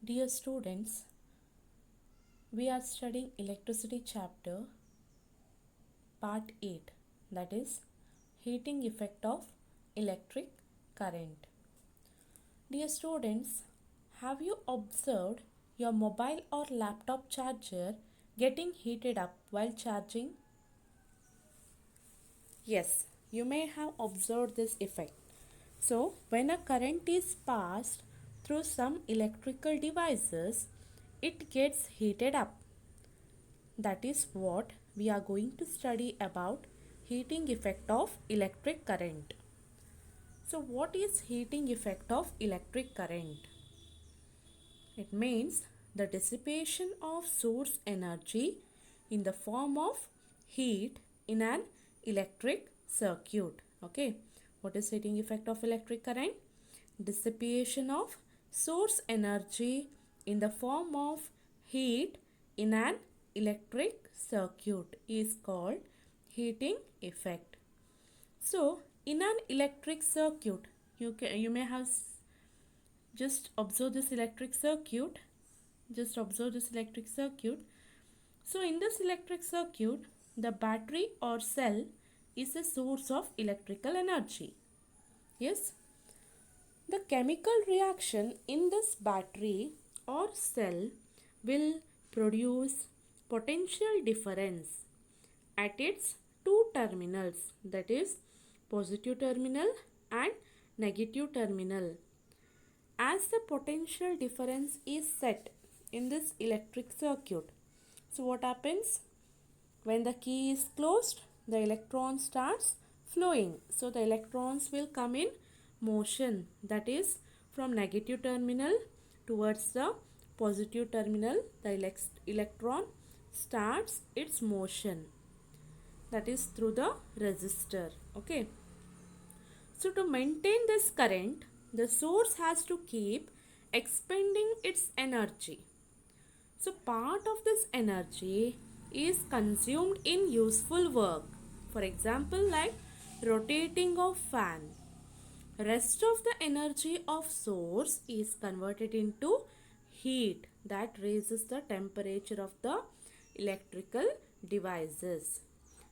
Dear students, we are studying electricity chapter part 8, that is heating effect of electric current. Dear students, have you observed your mobile or laptop charger getting heated up while charging? Yes, you may have observed this effect. So, when a current is passed through some electrical devices, it gets heated up. That is what we are going to study about heating effect of electric current. So what is heating effect of electric current? It means the dissipation of source energy in the form of heat in an electric circuit. Okay, what is heating effect of electric current? Dissipation of source energy in the form of heat in an electric circuit is called heating effect. So, in an electric circuit, you may have just observe this electric circuit. Just observe this electric circuit. So, in this electric circuit, the battery or cell is a source of electrical energy. Yes. The chemical reaction in this battery or cell will produce potential difference at its two terminals, that is positive terminal and negative terminal. As the potential difference is set in this electric circuit, so what happens? When the key is closed, the electron starts flowing. So the electrons will come in motion, that is from negative terminal towards the positive terminal. The electron starts its motion, that is through the resistor. Okay. So to maintain this current, the source has to keep expending its energy. So part of this energy is consumed in useful work. For example, like rotating of fan. Rest of the energy of source is converted into heat that raises the temperature of the electrical devices.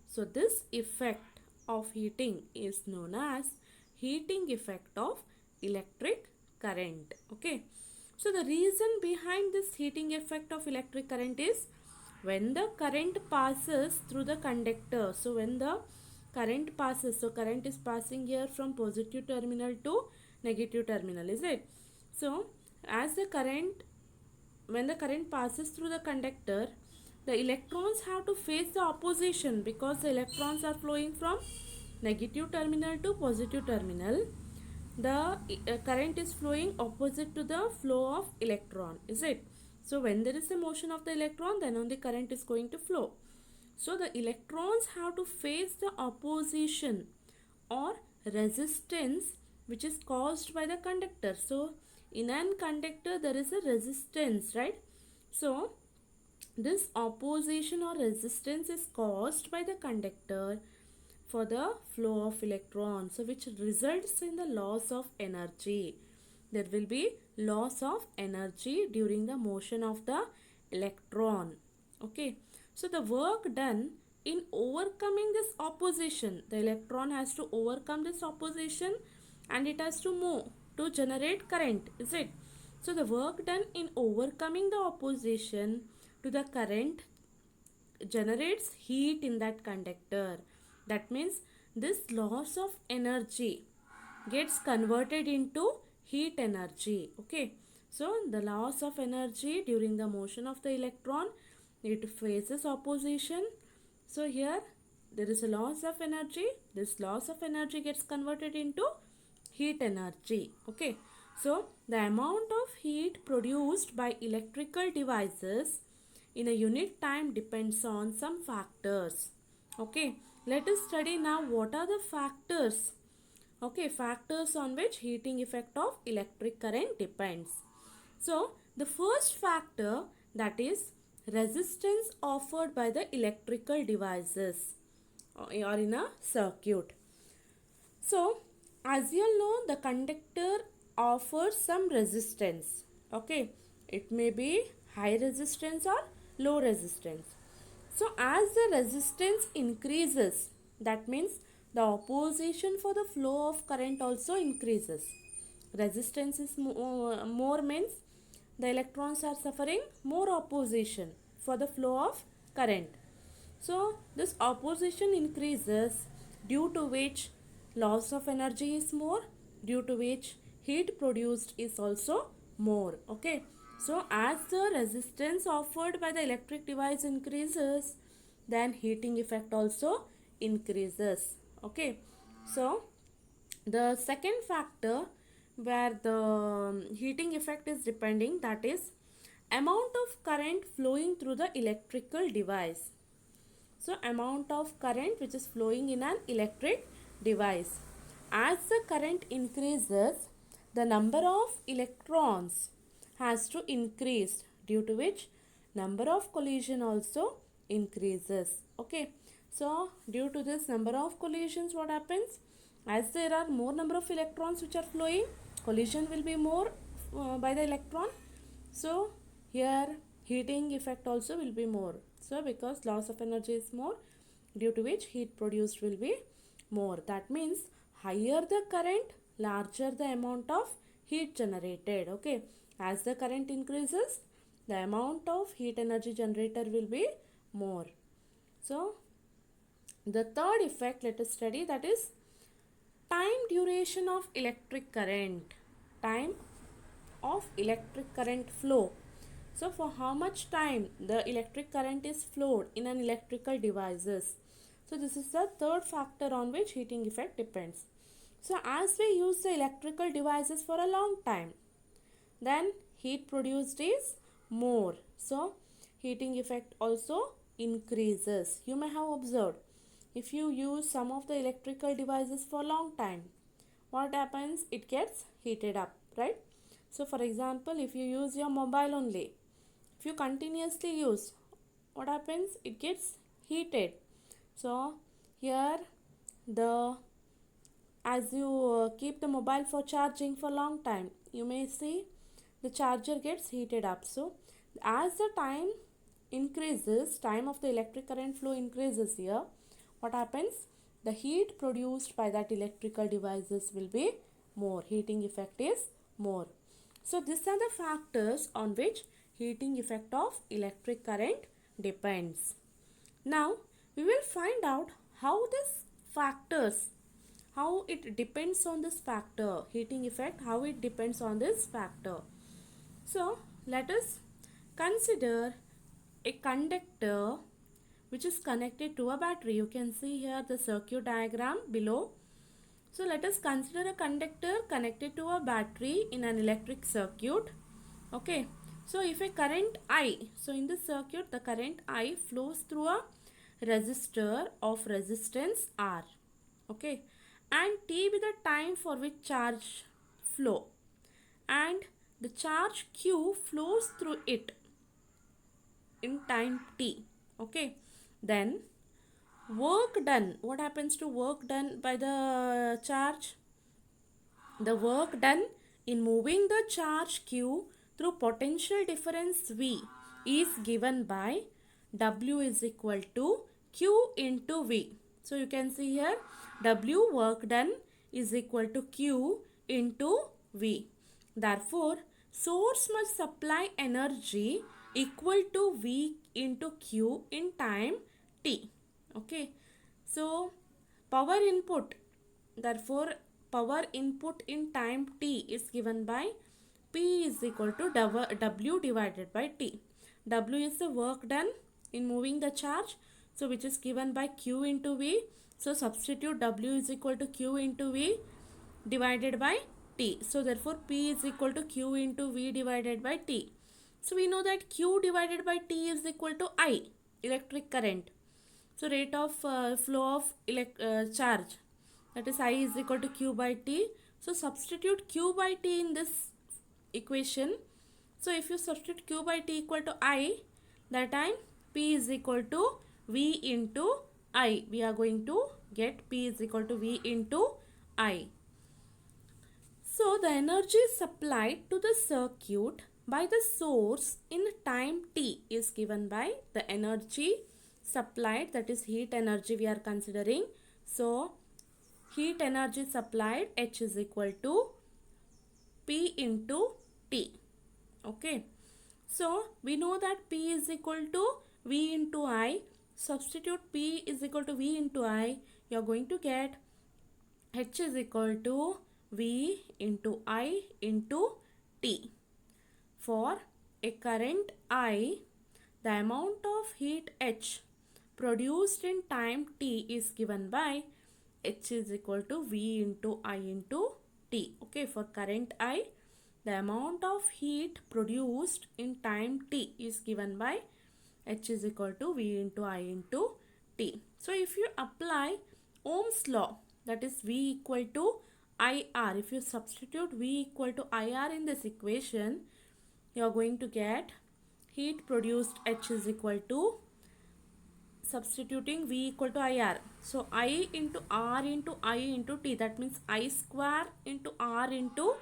So this effect of heating is known as heating effect of electric current. Okay. So the reason behind this heating effect of electric current is when the current passes through the conductor. So when the current passes, so current is passing here from positive terminal to negative terminal, is it? So as the current, when the current passes through the conductor, the electrons have to face the opposition because the electrons are flowing from negative terminal to positive terminal. The current is flowing opposite to the flow of electron, is it? So when there is a motion of the electron, then only current is going to flow. So the electrons have to face the opposition or resistance which is caused by the conductor. So in an conductor there is a resistance, right? So this opposition or resistance is caused by the conductor for the flow of electrons, so which results in the loss of energy. There will be loss of energy during the motion of the electron. Okay, so the work done in overcoming this opposition, the electron has to overcome this opposition and it has to move to generate current, is it? So the work done in overcoming the opposition to the current generates heat in that conductor. That means this loss of energy gets converted into heat energy. Okay, so the loss of energy during the motion of the electron, it faces opposition. So here there is a loss of energy. This loss of energy gets converted into heat energy. Okay, so the amount of heat produced by electrical devices in a unit time depends on some factors. Okay, let us study now what are the factors. Okay, factors on which heating effect of electric current depends. So the first factor, that is resistance offered by the electrical devices or in a circuit. So as you all know, the conductor offers some resistance. Okay, It may be high resistance or low resistance. So as the resistance increases, that means the opposition for the flow of current also increases. Resistance is more means the electrons are suffering more opposition for the flow of current. So this opposition increases, due to which loss of energy is more, due to which heat produced is also more. Okay. So as the resistance offered by the electric device increases, then heating effect also increases. Okay. So the second factor where the heating effect is depending, that is amount of current flowing through the electrical device. So amount of current which is flowing in an electric device. As the current increases, the number of electrons has to increase, due to which number of collision also increases. Okay. So due to this number of collisions, what happens? As there are more number of electrons which are flowing, collision will be more by the electron. So here heating effect also will be more. So because loss of energy is more, due to which heat produced will be more. That means higher the current, larger the amount of heat generated. Okay. As the current increases, the amount of heat energy generator will be more. So the third effect let us study, that is time duration of electric current. Time of electric current flow. So for how much time the electric current is flowed in an electrical devices. So this is the third factor on which heating effect depends. So as we use the electrical devices for a long time, then heat produced is more. So heating effect also increases. You may have observed, if you use some of the electrical devices for a long time, what happens? It gets heated up, right? So for example, if you use your mobile only, if you continuously use, what happens? It gets heated. So here the as you keep the mobile for charging for long time, you may see the charger gets heated up. So as the time increases, time of the electric current flow increases here, what happens? The heat produced by that electrical devices will be more. Heating effect is more. So these are the factors on which heating effect of electric current depends. Now we will find out how this factors, how it depends on this factor, heating effect, how it depends on this factor. So let us consider a conductor which is connected to a battery. You can see here the circuit diagram below. So let us consider a conductor connected to a battery in an electric circuit. Okay. So if a current I, so in this circuit the current I flows through a resistor of resistance R. Okay. And T be the time for which charge flow. And the charge Q flows through it in time T. Okay. Then work done. What happens to work done by the charge? The work done in moving the charge Q through potential difference V is given by W is equal to Q into V. So you can see here W work done is equal to Q into V. Therefore, source must supply energy equal to V into Q in time T. Okay. So power input, therefore power input in time T is given by P is equal to W divided by T. W is the work done in moving the charge, so which is given by Q into V. So substitute W is equal to Q into V divided by T. So therefore P is equal to Q into V divided by T. So we know that Q divided by T is equal to I, electric current. So rate of flow of charge, that is I is equal to Q by T. So substitute Q by T in this equation. So if you substitute Q by T equal to I, that time P is equal to V into I. We are going to get P is equal to V into I. So the energy supplied to the circuit by the source in time t is given by the energy supplied, that is heat energy we are considering. So heat energy supplied H is equal to P into T. Okay. So we know that P is equal to V into I. Substitute P is equal to V into I. You are going to get H is equal to V into I into T. For a current I, the amount of heat H produced in time T is given by H is equal to V into I into T. Okay, for current I, the amount of heat produced in time T is given by H is equal to V into I into T. So if you apply Ohm's law, that is V equal to IR, if you substitute V equal to IR in this equation, you are going to get heat produced H is equal to, substituting V equal to IR. So I into R into I into T, that means I square into R into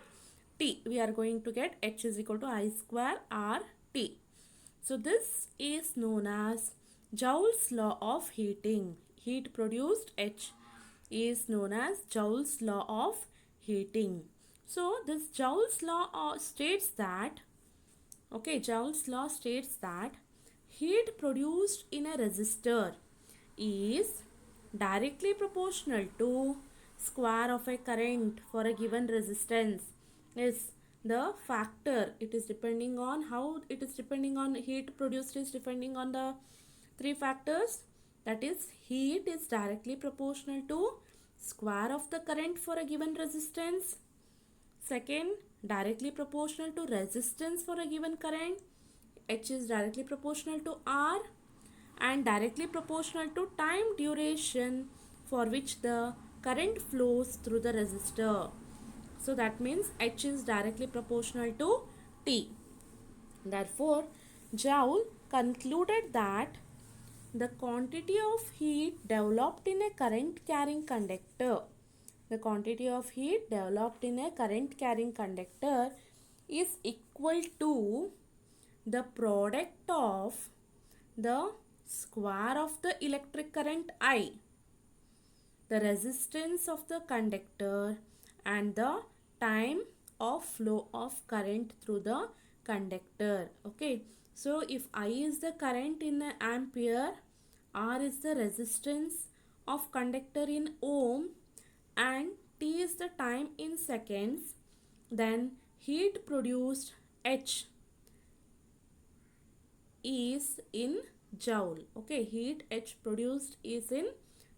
T. We are going to get H is equal to I square R T. So this is known as Joule's law of heating. Heat produced H is known as Joule's law of heating. So this Joule's law states that, okay, Joule's law states that heat produced in a resistor is directly proportional to square of a current for a given resistance. Is the factor, it is depending on how it is depending on heat produced is depending on the three factors, that is heat is directly proportional to square of the current for a given resistance. Second, directly proportional to resistance for a given current, H is directly proportional to R, and directly proportional to time duration for which the current flows through the resistor. So that means H is directly proportional to T. Therefore, Joule concluded that the quantity of heat developed in a current carrying conductor, the quantity of heat developed in a current carrying conductor is equal to the product of the square of the electric current I, the resistance of the conductor, and the time of flow of current through the conductor. Okay, so if I is the current in ampere, R is the resistance of conductor in ohm, and T is the time in seconds, then heat produced H is in joule. Okay, heat H produced is in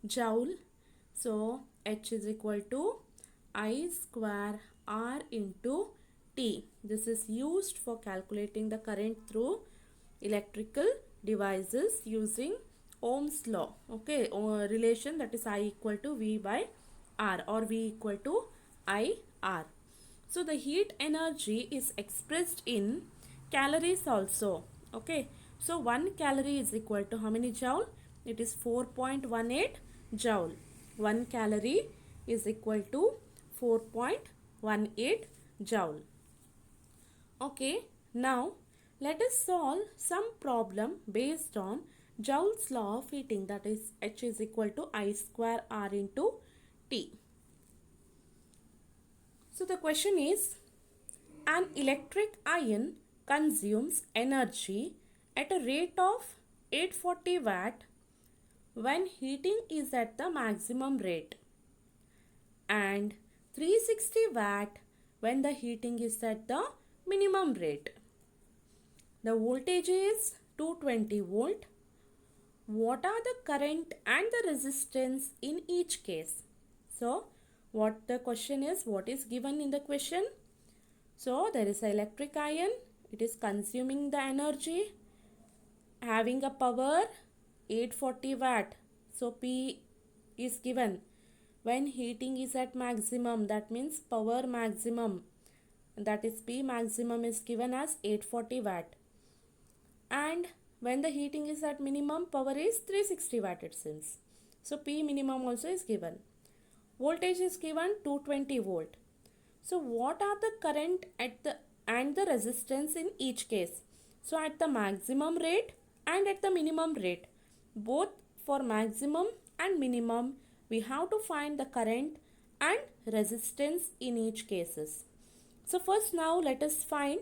joule. So H is equal to I square R into T. This is used for calculating the current through electrical devices using Ohm's law. Okay, relation, that is I equal to V by R or V equal to IR. So the heat energy is expressed in calories also. Okay, so 1 calorie is equal to how many joule? It is 4.18 joule. 1 calorie is equal to 4.18 joule. Okay, now let us solve some problem based on Joule's law of heating, that is H is equal to I square R into T. So the question is, an electric iron consumes energy at a rate of 840 watt when heating is at the maximum rate and 360 watt when the heating is at the minimum rate. The voltage is 220 volt. What are the current and the resistance in each case? So what the question is, what is given in the question? So there is an electric iron, it is consuming the energy, having a power 840 watt. So P is given. When heating is at maximum, that means power maximum, that is P maximum is given as 840 watt. And when the heating is at minimum, power is 360 watt it seems. So P minimum also is given. Voltage is given 220 volt. So what are the current at the and the resistance in each case. So at the maximum rate and at the minimum rate, both for maximum and minimum, we have to find the current and resistance in each cases. So first now let us find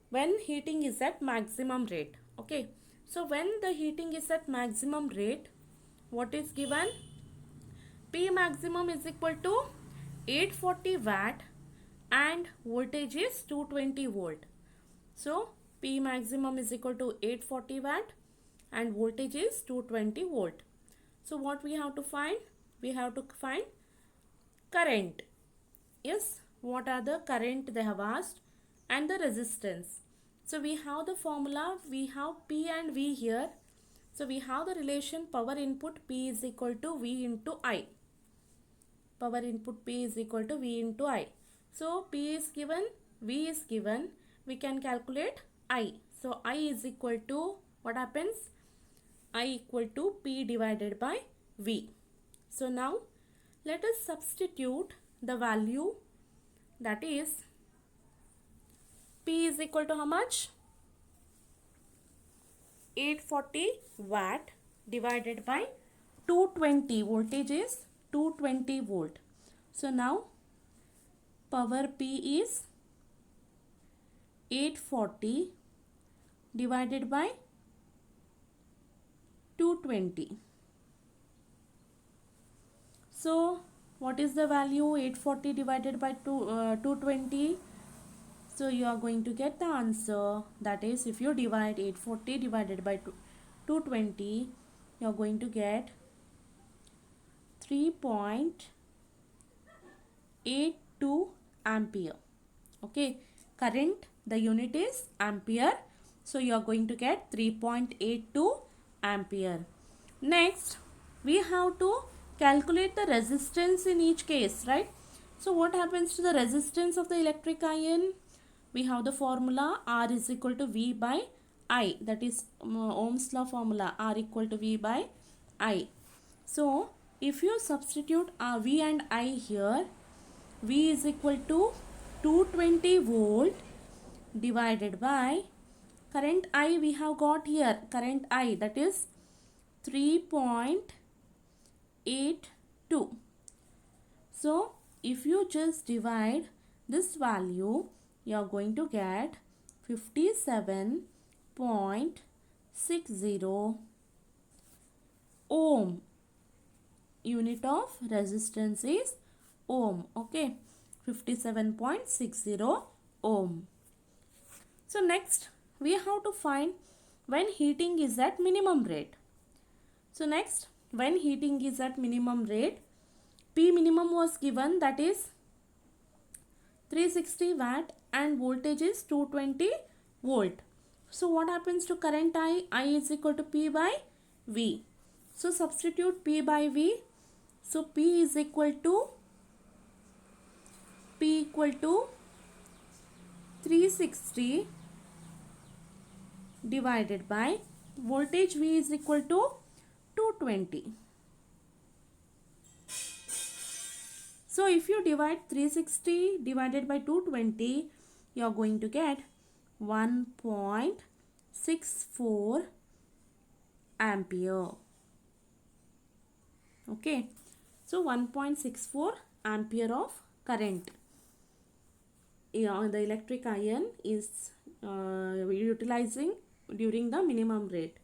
when heating is at maximum rate. Okay, so when the heating is at maximum rate, what is given? P maximum is equal to 840 watt and voltage is 220 volt. So P maximum is equal to 840 watt and voltage is 220 volt. So what we have to find? We have to find current. Yes, what are the current they have asked and the resistance. So we have the formula, we have P and V here. So we have the relation power input P is equal to V into I. Power input P is equal to V into I. So P is given, V is given, we can calculate I. So I is equal to, what happens? I equal to P divided by V. So now let us substitute the value, that is P is equal to how much? 840 watt divided by 220, voltage is 220 volt. So now power P is 840 divided by 220. So what is the value? 840 divided by 220. So you are going to get the answer, that is if you divide 840 divided by 220, you are going to get 3.82 ampere. Okay, current, the unit is ampere. So you are going to get 3.82 ampere. Next, we have to calculate the resistance in each case, right? So what happens to the resistance of the electric iron? We have the formula R is equal to V by I, that is Ohm's law formula, R equal to V by I. So if you substitute V and I here, V is equal to 220 volt divided by current I we have got here, current I, that is 3.82. So if you just divide this value, you are going to get 57.60 ohm. Unit of resistance is ohm. Okay, 57.60 ohm. So next we have to find when heating is at minimum rate. So next, when heating is at minimum rate, P minimum was given, that is 360 watt and voltage is 220 volt. So what happens to current I? I is equal to P by V. So substitute P by V. So P is equal to 360 divided by voltage V is equal to 220. So if you divide 360 divided by 220, you are going to get 1.64 ampere. Okay, so 1.64 ampere of current. The electric iron is utilizing during the minimum rate.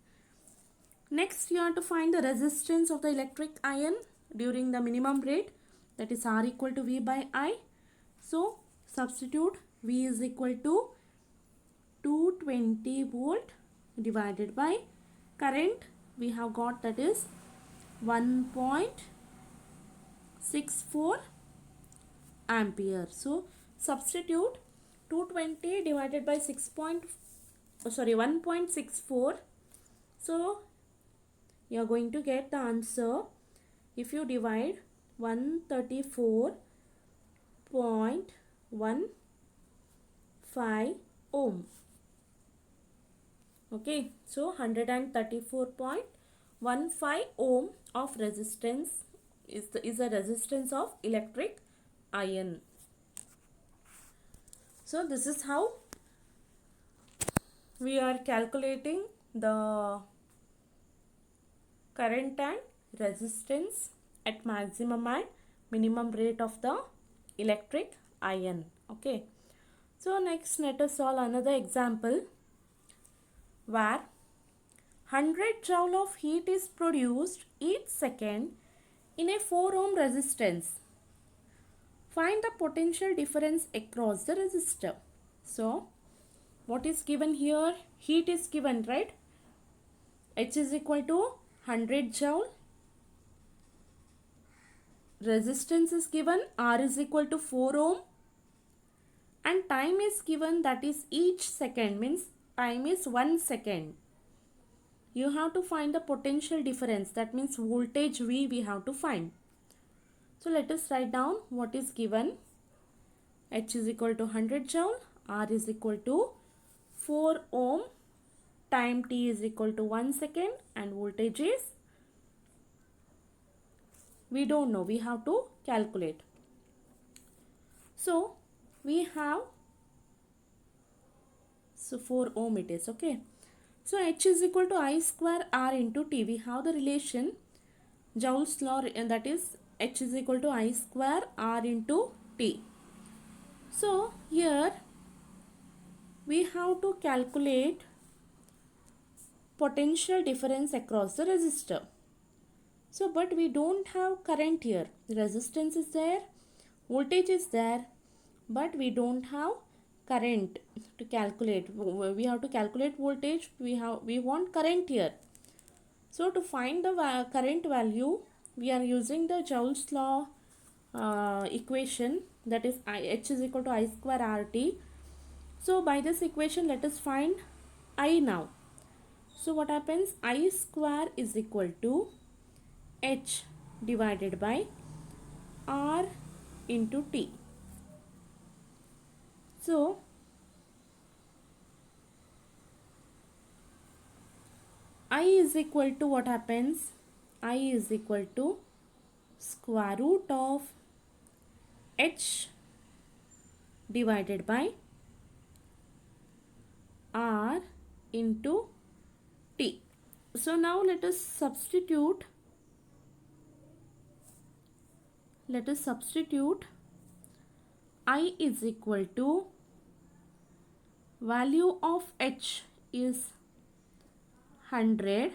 Next, you have to find the resistance of the electric iron during the minimum rate, that is R equal to V by I. So substitute V is equal to 220 volt divided by current we have got, that is 1.64 ampere. So substitute 220 divided by 1.64. So you are going to get the answer. If you divide 134.15 ohm. Okay, so 134.15 ohm of resistance is a resistance of electric iron. So this is how we are calculating the current and resistance at maximum and minimum rate of the electric iron. Okay, so next let us solve another example where 100 joule of heat is produced each second in a 4 ohm resistance. Find the potential difference across the resistor. So what is given here? Heat is given, right? H is equal to 100 joule. Resistance is given, R is equal to 4 ohm. And time is given, that is each second, means time is 1 second. You have to find the potential difference, that means voltage V we have to find. So let us write down what is given. H is equal to 100 joule, R is equal to 4 ohm, time T is equal to 1 second, and voltage is, we don't know, we have to calculate. So we have, so 4 ohm it is, okay. So H is equal to I square R into T. We have the relation Joule's law, and that is H is equal to I square R into T. So here we have to calculate potential difference across the resistor. So but we don't have current here. Resistance is there, voltage is there, but we don't have current to calculate. We have to calculate voltage, we want current here. So to find the current value, we are using the Joule's law equation, that is H is equal to I square RT. So by this equation let us find I now. So what happens? I square is equal to H divided by R into T. So I is equal to, what happens? I is equal to square root of H divided by R into T. So now let us substitute I is equal to, value of H is 100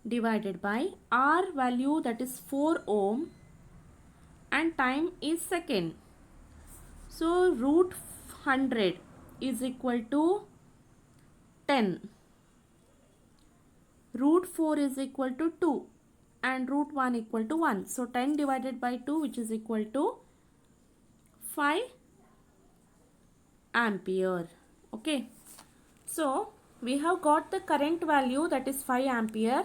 divided by R value, that is 4 ohm, and time is second. So root 100 is equal to 10. Root 4 is equal to 2 and root 1 equal to 1. So 10 divided by 2, which is equal to 5 ampere. Okay. So we have got the current value, that is 5 ampere.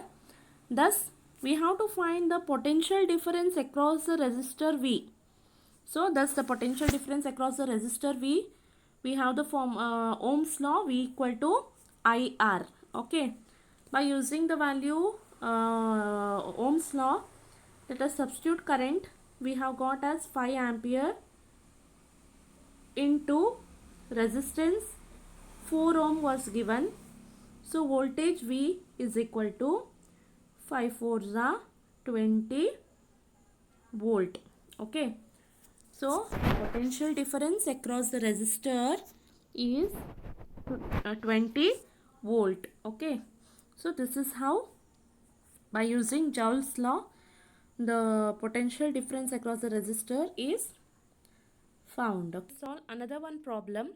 Thus we have to find the potential difference across the resistor V. So thus the potential difference across the resistor V, we have the form Ohm's law, V equal to IR. Okay. By using the value Ohm's law, let us substitute current. We have got as 5 ampere into resistance 4 ohm was given. So voltage V is equal to 5 4s are 20 volt. Okay. So potential difference across the resistor is 20 volt. Okay. So this is how, by using Joule's law, the potential difference across the resistor is found. Okay. Solve another one problem.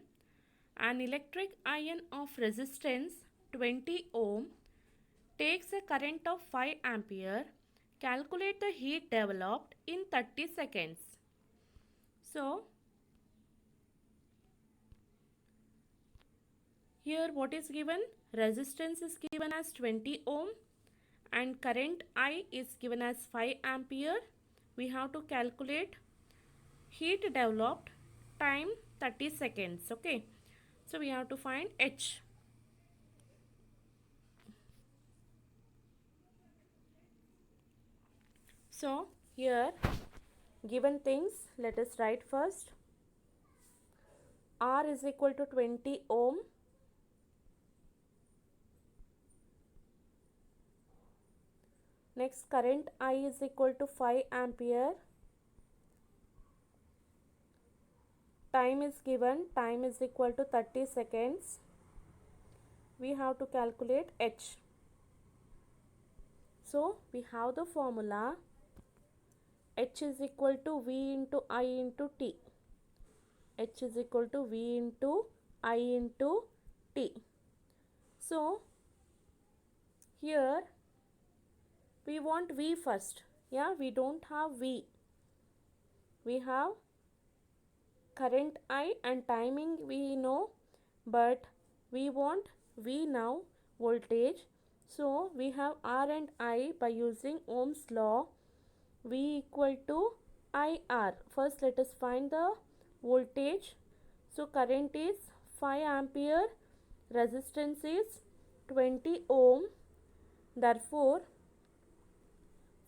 An electric iron of resistance 20 ohm takes a current of 5 ampere. Calculate the heat developed in 30 seconds. So here what is given? Resistance is given as 20 ohm and current I is given as 5 ampere. We have to calculate heat developed, time 30 seconds. Okay. So we have to find H. So here given things, let us write first. R is equal to 20 ohm. Next, current I is equal to 5 ampere. Time is given, time is equal to 30 seconds. We have to calculate H. So, we have the formula H is equal to V into I into T. H is equal to V into I into T. So, here we want V first. Yeah, we don't have V. We have current I and timing we know, but we want V now, voltage. So, we have R and I by using Ohm's law. V equal to IR. First, let us find the voltage. So, current is 5 ampere, resistance is 20 ohm. Therefore,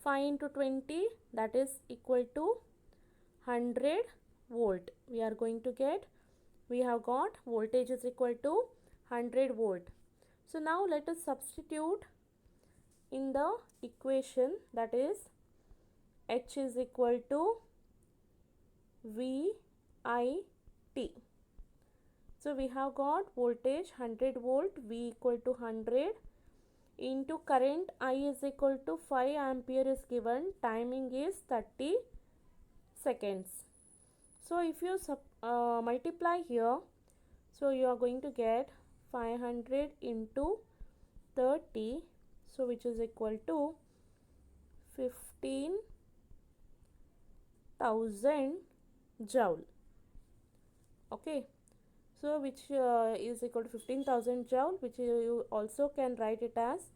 5 into 20, that is equal to 100 volt. We are going to get, we have got voltage is equal to 100 volt. So, now let us substitute in the equation, that is H is equal to V I T. So, we have got voltage 100 volt, V equal to 100 into current I is equal to 5 ampere is given, timing is 30 seconds. So, if you multiply here, so you are going to get 500 into 30, so which is equal to 15,000 joule. Okay, so which is equal to 15,000 joule, which you also can write it as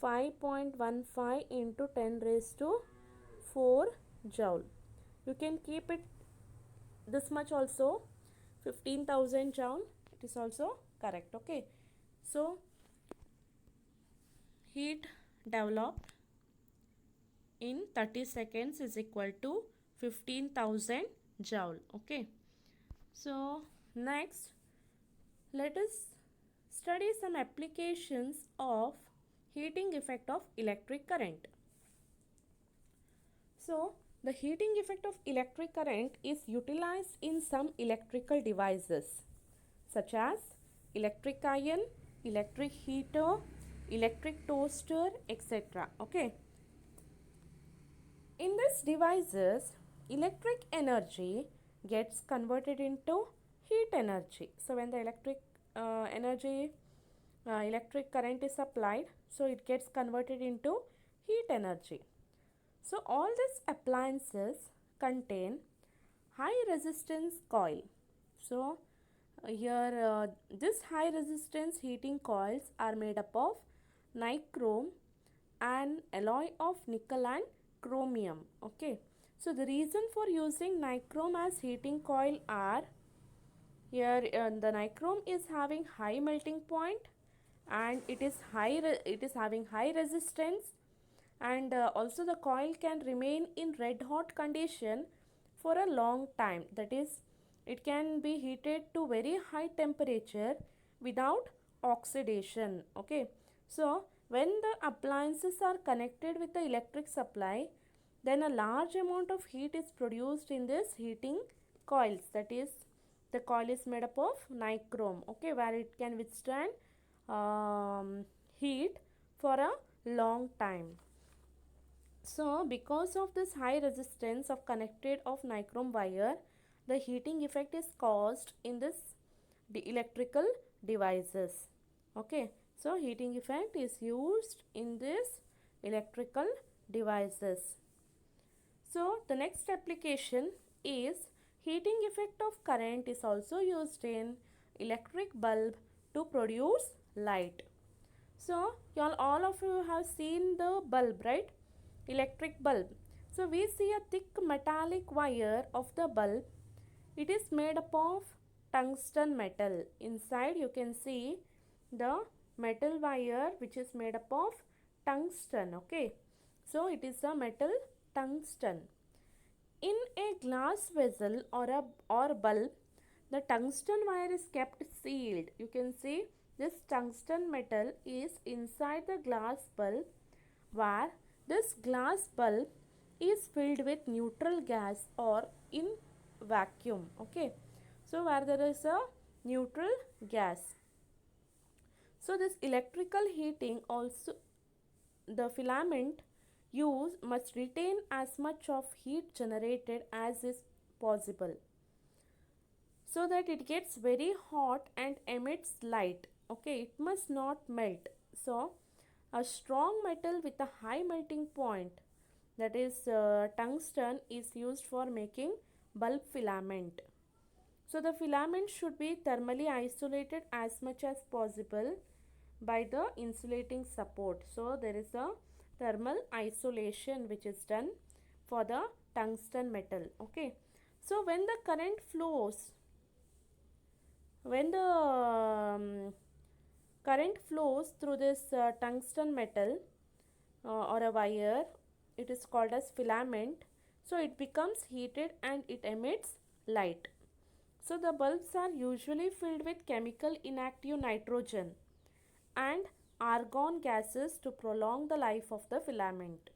5.15 into 10 raised to 4 joule. You can keep it this much also, 15,000 joule, it is also correct. Okay, so heat developed in 30 seconds is equal to 15,000 joule. Okay, so next let us study some applications of heating effect of electric current. So, the heating effect of electric current is utilized in some electrical devices such as electric iron, electric heater, electric toaster, etc. Okay. In these devices, electric energy gets converted into heat energy. So, when the electric current is applied, so it gets converted into heat energy. So, all these appliances contain high resistance coil. So, here this high resistance heating coils are made up of nichrome, an alloy of nickel and chromium. Okay, so the reason for using nichrome as heating coil are, here the nichrome is having high melting point and it is having high resistance, and also the coil can remain in red hot condition for a long time, that is it can be heated to very high temperature without oxidation. Okay, so when the appliances are connected with the electric supply, then a large amount of heat is produced in this heating coils, that is the coil is made up of nichrome. Okay, where it can withstand heat for a long time. So, because of this high resistance of connected of nichrome wire, the heating effect is caused in this electrical devices. Okay, so heating effect is used in this electrical devices. So, the next application is heating effect of current is also used in electric bulb to produce light. So, all of you have seen the bulb, right? Electric bulb. So, we see a thick metallic wire of the bulb. It is made up of tungsten metal. Inside you can see the metal wire which is made up of tungsten. Okay, so it is a metal tungsten. In a glass vessel or bulb, the tungsten wire is kept sealed. You can see this tungsten metal is inside the glass bulb, where this glass bulb is filled with neutral gas or in vacuum. Okay, so where there is a neutral gas. So this electrical heating also, the filament use must retain as much of heat generated as is possible, so that it gets very hot and emits light. Okay, it must not melt. So a strong metal with a high melting point, that is tungsten, is used for making bulb filament. So the filament should be thermally isolated as much as possible by the insulating support. So there is a thermal isolation which is done for the tungsten metal. Okay, so when the current flows through this tungsten metal or a wire, it is called as filament. So it becomes heated and it emits light. So the bulbs are usually filled with chemical inactive nitrogen and argon gases to prolong the life of the filament.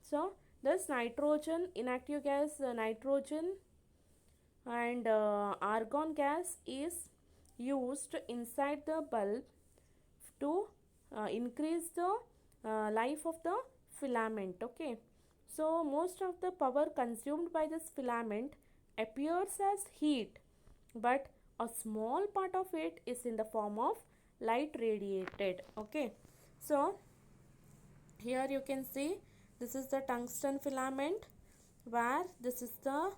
So this nitrogen, inactive gas, nitrogen and argon gas is used inside the bulb to increase the life of the filament. Okay, so most of the power consumed by this filament appears as heat, but a small part of it is in the form of light radiated. Okay, so here you can see this is the tungsten filament, where this is the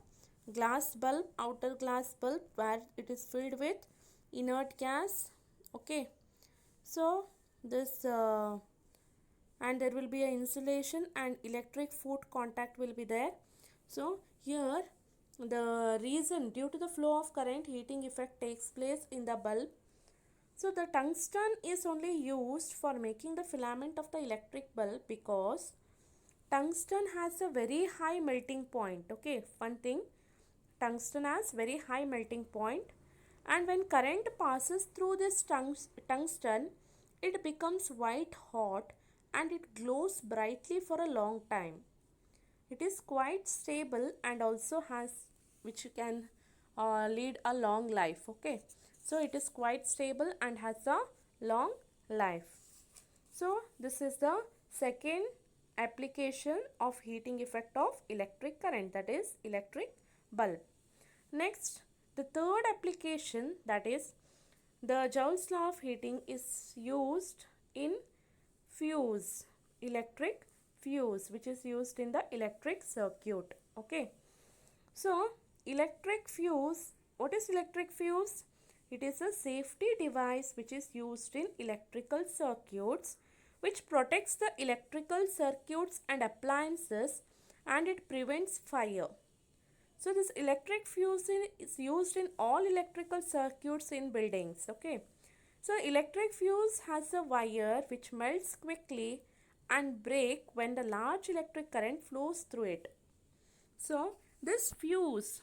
glass bulb, outer glass bulb, where it is filled with inert gas. Okay, so this and there will be a insulation and electric foot contact will be there. So here the reason, due to the flow of current, heating effect takes place in the bulb. So the tungsten is only used for making the filament of the electric bulb because tungsten has a very high melting point. Okay, one thing, tungsten has very high melting point, and when current passes through this tungsten, it becomes white hot and it glows brightly for a long time. It is quite stable and also has, which can lead a long life. Okay, so it is quite stable and has a long life. So this is the second application of heating effect of electric current, that is electric bulb. Next, the third application, that is the Joule's law of heating, is used in fuse, electric fuse, which is used in the electric circuit. Okay, so electric fuse, what is electric fuse? It is a safety device which is used in electrical circuits, which protects the electrical circuits and appliances, and it prevents fire. So this electric fuse is used in all electrical circuits in buildings. Okay, so electric fuse has a wire which melts quickly and break when the large electric current flows through it. So this fuse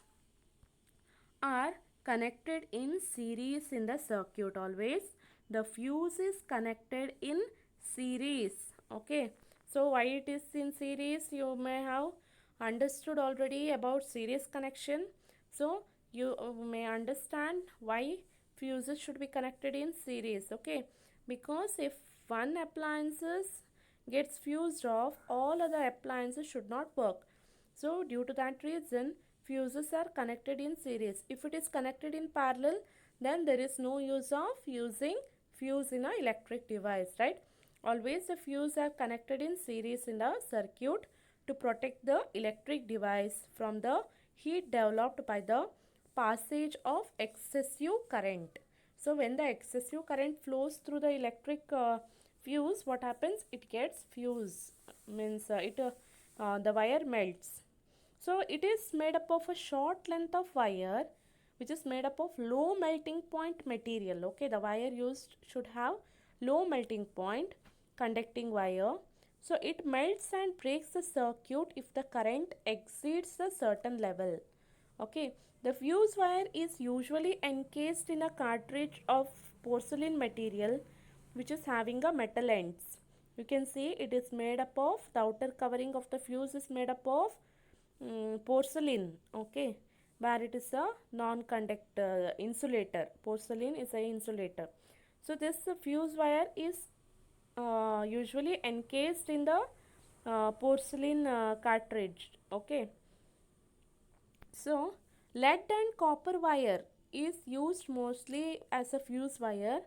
are connected in series in the circuit. Always the fuse is connected in series. Okay, so why it is in series, you may have understood already about series connection. So you may understand why fuses should be connected in series. Okay, because if one appliances gets fused off, all other appliances should not work. So due to that reason, fuses are connected in series. If it is connected in parallel, then there is no use of using fuse in an electric device, right? Always the fuse are connected in series in the circuit to protect the electric device from the heat developed by the passage of excessive current. So when the excessive current flows through the electric fuse, what happens? It gets fuse, means the wire melts. So it is made up of a short length of wire which is made up of low melting point material. Okay, the wire used should have low melting point conducting wire. So it melts and breaks the circuit if the current exceeds a certain level. Okay, The fuse wire is usually encased in a cartridge of porcelain material which is having a metal ends. You can see it is made up of, the outer covering of the fuse is made up of porcelain, okay, where it is a non-conductor insulator. Porcelain is a insulator. So this fuse wire is usually encased in the porcelain cartridge, okay. So lead and copper wire is used mostly as a fuse wire.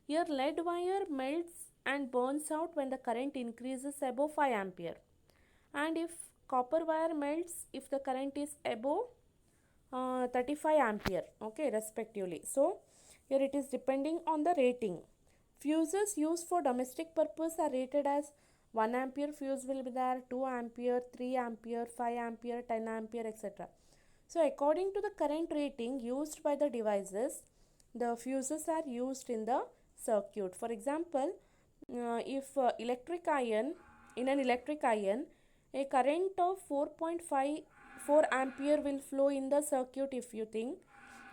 Here lead wire melts and burns out when the current increases above 5 ampere, and if copper wire melts if the current is above 35 ampere, okay, respectively. So here it is depending on the rating. Fuses used for domestic purpose are rated as 1 ampere fuse will be there, 2 ampere, 3 ampere, 5 ampere, 10 ampere, etc. So according to the current rating used by the devices, the fuses are used in the circuit. For example, if electric iron, in an electric iron, a current of 4.54 ampere will flow in the circuit. If you think,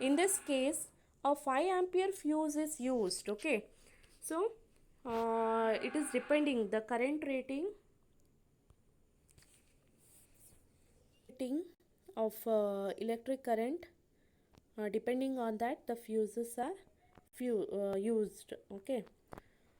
in this case a 5 ampere fuse is used, okay. So it is depending the current rating of electric current, depending on that the fuses are used, okay.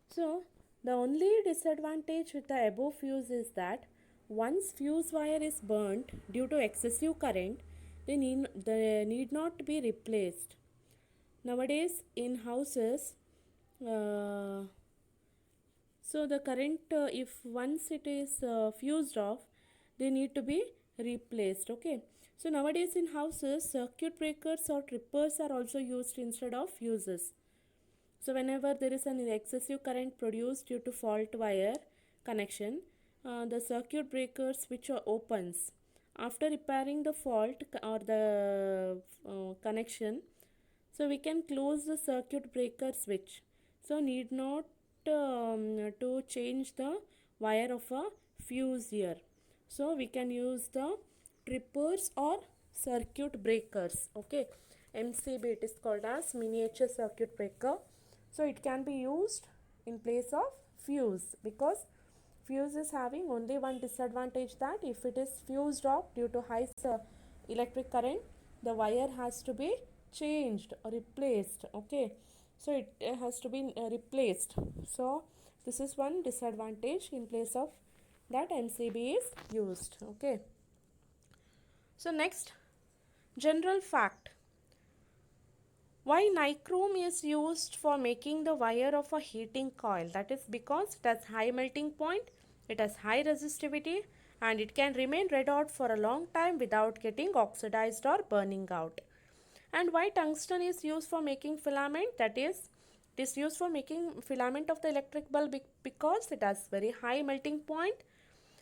So the only disadvantage with the above fuse is that once fuse wire is burnt due to excessive current, they need not be replaced. Nowadays in houses, uh, so the current, if once it is fused off, they need to be replaced, okay. So nowadays in houses, circuit breakers or trippers are also used instead of fuses. So whenever there is an excessive current produced due to fault wire connection, the circuit breaker switch opens. After repairing the fault or the connection, so we can close the circuit breaker switch. So need not to change the wire of a fuse here. So we can use the trippers or circuit breakers, okay. MCB it is called as miniature circuit breaker. So it can be used in place of fuse, because fuse is having only one disadvantage, that if it is fused off due to high electric current, the wire has to be changed or replaced, okay. So it has to be replaced. So this is one disadvantage. In place of that, MCB is used, okay. So next, general fact. Why nichrome is used for making the wire of a heating coil? That is because it has high melting point, it has high resistivity, and it can remain red hot for a long time without getting oxidized or burning out. And why tungsten is used for making filament? That is, it is used for making filament of the electric bulb because it has very high melting point,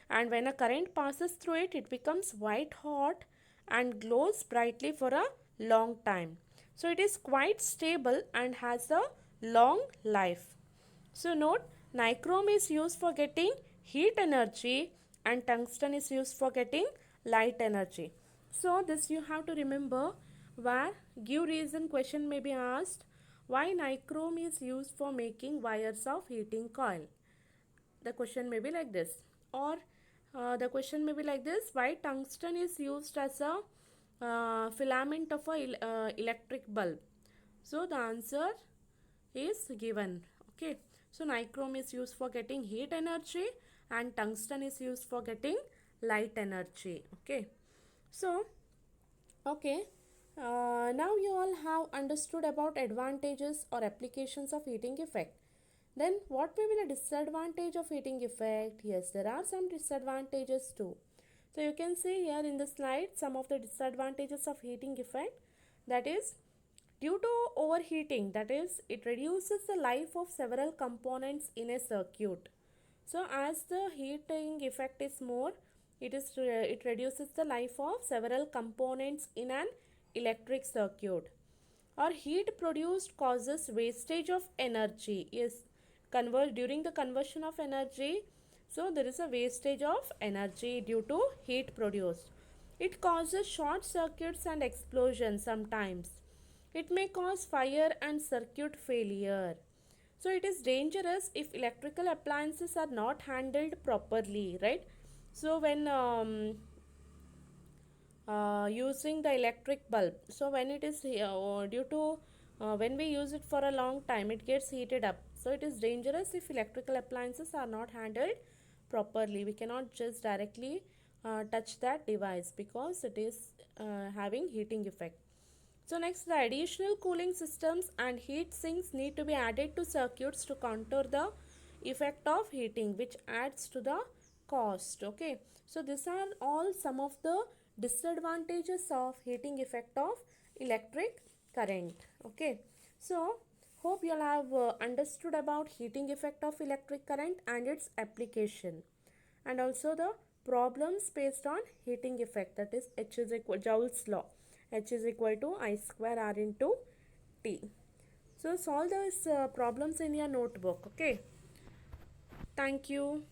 and when a current passes through it, it becomes white hot and glows brightly for a long time. So it is quite stable and has a long life. So note, nichrome is used for getting heat energy and tungsten is used for getting light energy. So this you have to remember, where give reason question may be asked, why nichrome is used for making wires of heating coil. The question may be like this, or the question may be like this, why tungsten is used as a filament of a electric bulb. So the answer is given, okay. So nichrome is used for getting heat energy and tungsten is used for getting light energy, okay. So okay, now you all have understood about advantages or applications of heating effect. Then what may be the disadvantage of heating effect? Yes, there are some disadvantages too. So you can see here in the slide some of the disadvantages of heating effect. That is, due to overheating, that is, it reduces the life of several components in a circuit. So as the heating effect is more, it reduces the life of several components in an electric circuit. Or heat produced causes wastage of energy. Yes, during the conversion of energy, so there is a wastage of energy due to heat produced. It causes short circuits and explosions sometimes. It may cause fire and circuit failure. So it is dangerous if electrical appliances are not handled properly, right? So when using the electric bulb, so when it is due to when we use it for a long time, it gets heated up. So it is dangerous if electrical appliances are not handled properly. We cannot just directly touch that device because it is having heating effect. So next, the additional cooling systems and heat sinks need to be added to circuits to counter the effect of heating, which adds to the cost. Okay, so these are all some of the disadvantages of heating effect of electric current. Okay, so hope you'll have understood about heating effect of electric current and its application, and also the problems based on heating effect, that is H is equal Joule's law, H is equal to I square R into T. So solve those problems in your notebook. Okay, thank you.